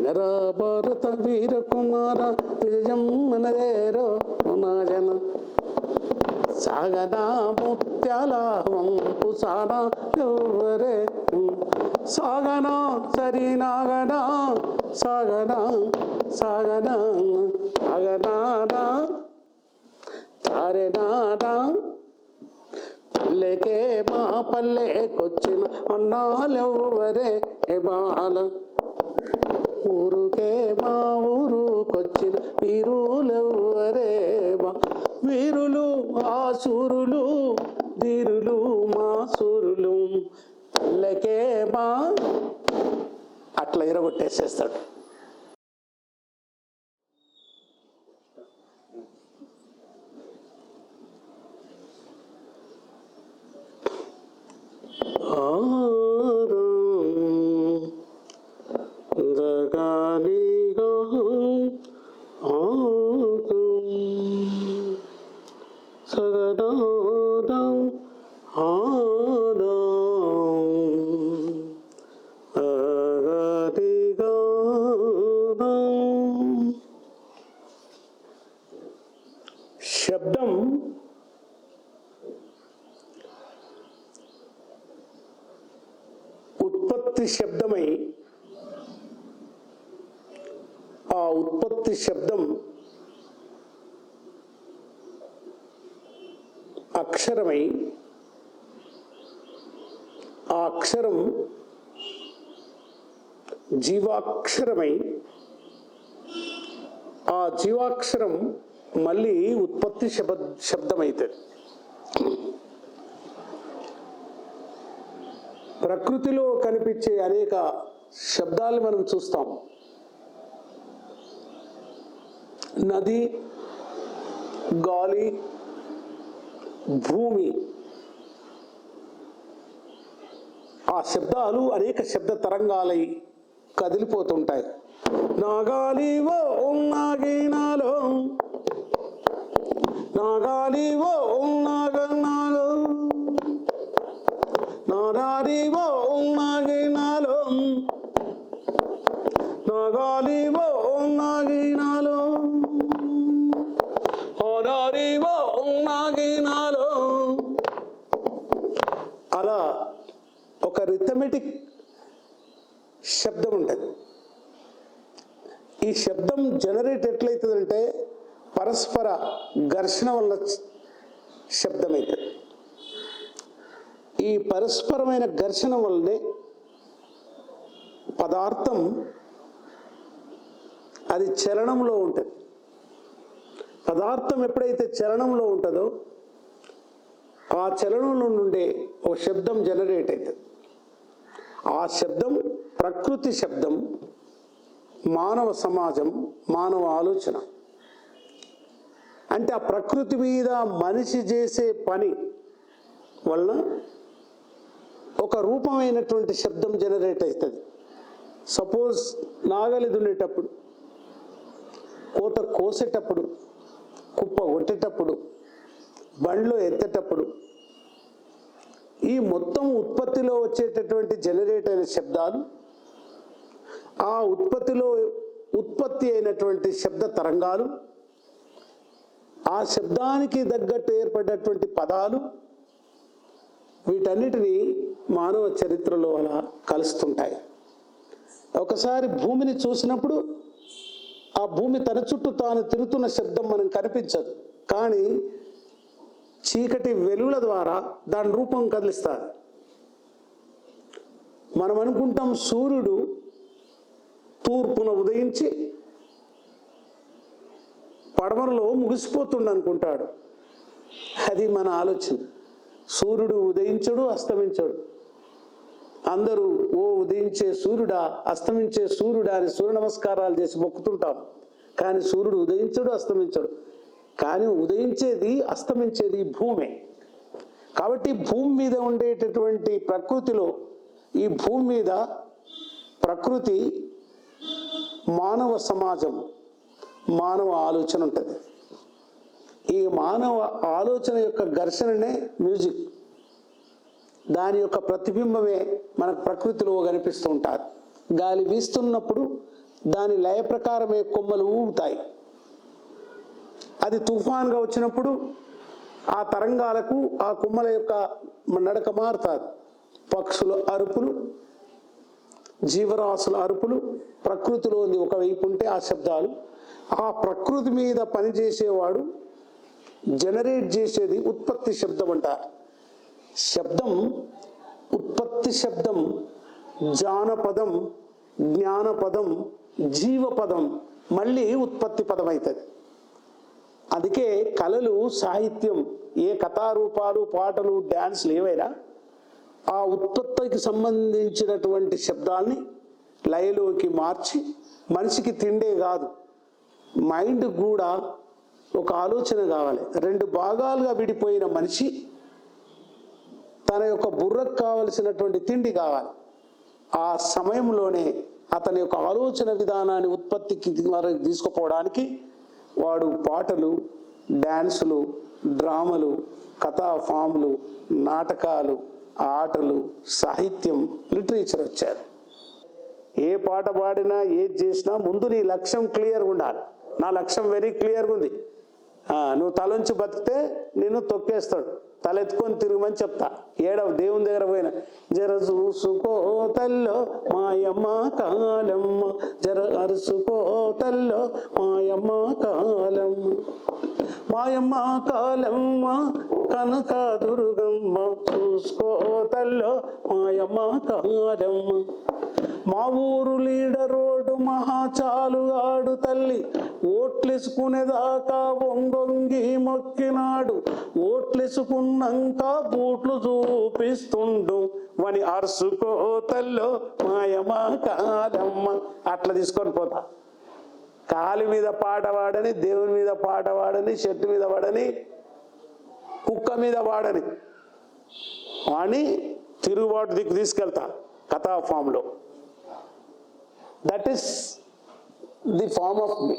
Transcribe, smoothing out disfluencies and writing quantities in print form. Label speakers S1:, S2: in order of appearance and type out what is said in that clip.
S1: వినరా భారత వీర కుమార విజయం మనదేరో నాజన సాగనా ముత్యాల వంపు సానా ఎవరే సాగనా సరినాగనా సాగనా సాగనా సాగనానా తారెనానా పల్లెకే మా పల్లెకొచ్చిన అన్నాలెవ్వరే బాల ఊరుకే మా ఊరుకొచ్చిన వీరులెవ్వరే బా వీరులు ఆ సూరులు ధీరులు మా సూరులు పల్లెకే మా అట్లా ఇరగొట్టేసేస్తాడు. శబ్దం ఉత్పత్తి శబ్దమై ఆ ఉత్పత్తి శబ్దం అక్షరమై ఆ అక్షరం జీవాక్షరమై ఆ జీవాక్షరం మళ్ళీ ఉత్పత్తి శబ్దమైతుంది. ప్రకృతిలో కనిపించే అనేక శబ్దాలు మనం చూస్తాం. నది, గాలి, భూమి, ఆ శబ్దాలు అనేక శబ్ద తరంగాలై కదిలిపోతుంటాయి. నాగాలివో నాగినాలో నాగాలివో నాగనాలో నాగాలివో నాగినాలో నాగాలివో నాగినాలో నాగాలివో నాగినాలో. అలా ఒక రిథమెటిక్ శబ్దం ఉంటుంది. ఈ శబ్దం జనరేట్ ఎట్లయితుందంటే పరస్పర ఘర్షణ వల్ల శబ్దమవుతుంది. ఈ పరస్పరమైన ఘర్షణ వల్లనే పదార్థం అది చలనంలో ఉంటుంది. పదార్థం ఎప్పుడైతే చలనంలో ఉంటుందో ఆ చలనంలో నుండే ఒక శబ్దం జనరేట్ అవుతుంది. ఆ శబ్దం ప్రకృతి శబ్దం, మానవ సమాజం, మానవ ఆలోచన. అంటే ఆ ప్రకృతి మీద మనిషి చేసే పని వలన ఒక రూపమైనటువంటి శబ్దం జనరేట్ అవుతుంది. సపోజ్ నాగలి దున్నేటప్పుడు, కోత కోసేటప్పుడు, కుప్ప కొట్టేటప్పుడు, బండ్లో ఎత్తేటప్పుడు, ఈ మొత్తం ఉత్పత్తిలో వచ్చేటటువంటి జనరేట్ అయిన శబ్దాలు, ఆ ఉత్పత్తిలో ఉత్పత్తి అయినటువంటి శబ్ద తరంగాలు, ఆ శబ్దానికి తగ్గట్టు ఏర్పడినటువంటి పదాలు, వీటన్నిటినీ మానవ చరిత్రలో అలా కలుస్తుంటాయి. ఒకసారి భూమిని చూసినప్పుడు ఆ భూమి తన చుట్టూ తాను తిరుగుతున్న శబ్దం మనం కనిపించదు, కానీ చీకటి వెలుగుల ద్వారా దాని రూపం కదిలిస్తారు. మనం అనుకుంటాం సూర్యుడు తూర్పున ఉదయించి పడమరలో ముగిసిపోతుండ అనుకుంటాడు. అది మన ఆలోచన. సూర్యుడు ఉదయించడు, అస్తమించడు. అందరూ ఓ ఉదయించే సూర్యుడా, అస్తమించే సూర్యుడా అని సూర్య నమస్కారాలు చేసి మొక్కుతుంటాం. కానీ సూర్యుడు ఉదయించడు, అస్తమించడు. కానీ ఉదయించేది అస్తమించేది భూమే. కాబట్టి భూమి మీద ఉండేటటువంటి ప్రకృతిలో, ఈ భూమి మీద ప్రకృతి, మానవ సమాజం, మానవ ఆలోచన ఉంటుంది. ఈ మానవ ఆలోచన యొక్క ఘర్షణనే మ్యూజిక్. దాని యొక్క ప్రతిబింబమే మనకు ప్రకృతిలో కనిపిస్తూ ఉంటారు. గాలి వీస్తున్నప్పుడు దాని లయ ప్రకారమే కొమ్మలు ఊగుతాయి. అది తుఫాన్గా వచ్చినప్పుడు ఆ తరంగాలకు ఆ కొమ్మల యొక్క నడక మారుతుంది. పక్షుల అరుపులు, జీవరాశుల అరుపులు, ప్రకృతిలోని ఒకవైపు ఉంటే ఆ శబ్దాలు, ఆ ప్రకృతి మీద పనిచేసేవాడు జనరేట్ చేసేది ఉత్పత్తి శబ్దం అంటారు. శబ్దం, ఉత్పత్తి శబ్దం, జానపదం, జ్ఞానపదం, జీవపదం, మళ్ళీ ఉత్పత్తి పదం అవుతుంది. అందుకే కళలు, సాహిత్యం, ఏ కథారూపాలు, పాటలు, డ్యాన్స్లు ఏవైనా ఆ ఉత్పత్తికి సంబంధించినటువంటి శబ్దాల్ని లయలోకి మార్చి మనిషికి తిండే కాదు, మైండ్ కూడా ఒక ఆలోచన కావాలి. రెండు భాగాలుగా విడిపోయిన మనిషి తన యొక్క బుర్రకు కావలసినటువంటి తిండి కావాలి. ఆ సమయంలోనే అతని యొక్క ఆలోచన విధానాన్ని ఉత్పత్తికి తీసుకుపోవడానికి వాడు పాటలు, డ్యాన్సులు, డ్రామాలు, కథా ఫామ్లు, నాటకాలు, ఆటలు, సాహిత్యం, లిటరేచర్ వచ్చారు. ఏ పాట పాడినా ఏది చేసినా ముందు నీ లక్ష్యం క్లియర్గా ఉండాలి. నా లక్ష్యం వెరీ క్లియర్గా ఉంది. నువ్వు తలంచి బతికితే నిన్ను తొక్కేస్తాడు, తలెత్తుకొని తిరగమని చెప్తా. ఏడవ దేవుని దగ్గర పోయిన జర చూసుకో తల్లో మాయమ్మ కాలమ్మ, జర అరుసుకో తల్లో మాయమ్మ కాలమ్మ, మాయమ్మ కాలమ్మ కనక దుర్గమ్మ, చూసుకో తల్లో మాయమ్మ కాలమ్మ. మా ఊరు లీడరోడు మహాచాలు ఆడు తల్లి, ఓట్లేసుకునేదాకా ఒంగొంగి మొక్కినాడు, ఓట్లేసుకున్నాక బూట్లు చూపిస్తుండు, వని అరుసుకో తల్లో మాయమ్మ కాలమ్మ. అట్లా తీసుకొని పోతా. కాలి మీద పాట పాడని, దేవుని మీద పాట పాడని, చెట్టు మీద పాడని, కుక్క మీద పాడని అని తిరుగుబాటు దిక్కు తీసుకెళ్తా కథా ఫామ్లో. That is the form of me.